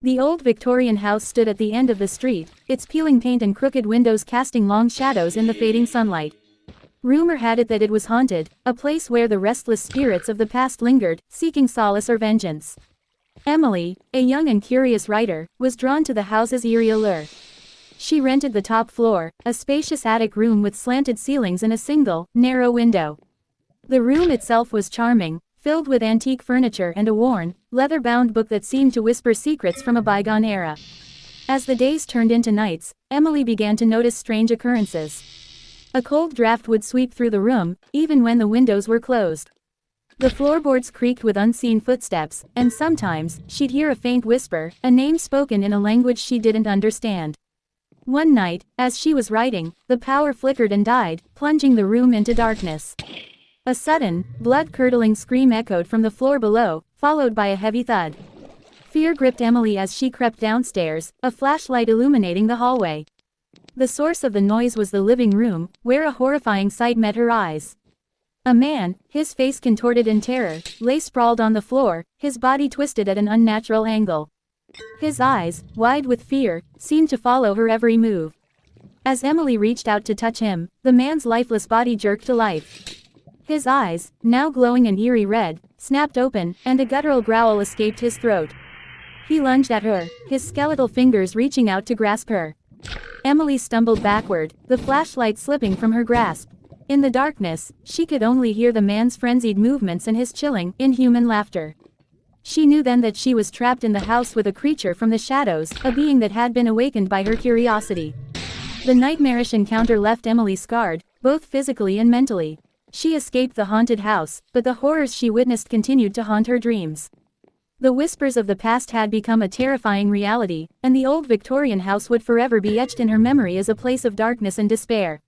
The old Victorian house stood at the end of the street, its peeling paint and crooked windows casting long shadows in the fading sunlight. Rumor had it that it was haunted, a place where the restless spirits of the past lingered, seeking solace or vengeance. Emily, a young and curious writer, was drawn to the house's eerie allure. She rented the top floor, a spacious attic room with slanted ceilings and a single, narrow window. The room itself was charming, filled with antique furniture and a worn, leather-bound book that seemed to whisper secrets from a bygone era. As the days turned into nights, Emily began to notice strange occurrences. A cold draft would sweep through the room, even when the windows were closed. The floorboards creaked with unseen footsteps, and sometimes, she'd hear a faint whisper, a name spoken in a language she didn't understand. One night, as she was writing, the power flickered and died, plunging the room into darkness. A sudden, blood-curdling scream echoed from the floor below, followed by a heavy thud. Fear gripped Emily as she crept downstairs, a flashlight illuminating the hallway. The source of the noise was the living room, where a horrifying sight met her eyes. A man, his face contorted in terror, lay sprawled on the floor, his body twisted at an unnatural angle. His eyes, wide with fear, seemed to follow her every move. As Emily reached out to touch him, the man's lifeless body jerked to life. His eyes, now glowing an eerie red, snapped open, and a guttural growl escaped his throat. He lunged at her, his skeletal fingers reaching out to grasp her. Emily stumbled backward, the flashlight slipping from her grasp. In the darkness, she could only hear the man's frenzied movements and his chilling, inhuman laughter. She knew then that she was trapped in the house with a creature from the shadows, a being that had been awakened by her curiosity. The nightmarish encounter left Emily scarred, both physically and mentally. She escaped the haunted house, but the horrors she witnessed continued to haunt her dreams. The whispers of the past had become a terrifying reality, and the old Victorian house would forever be etched in her memory as a place of darkness and despair.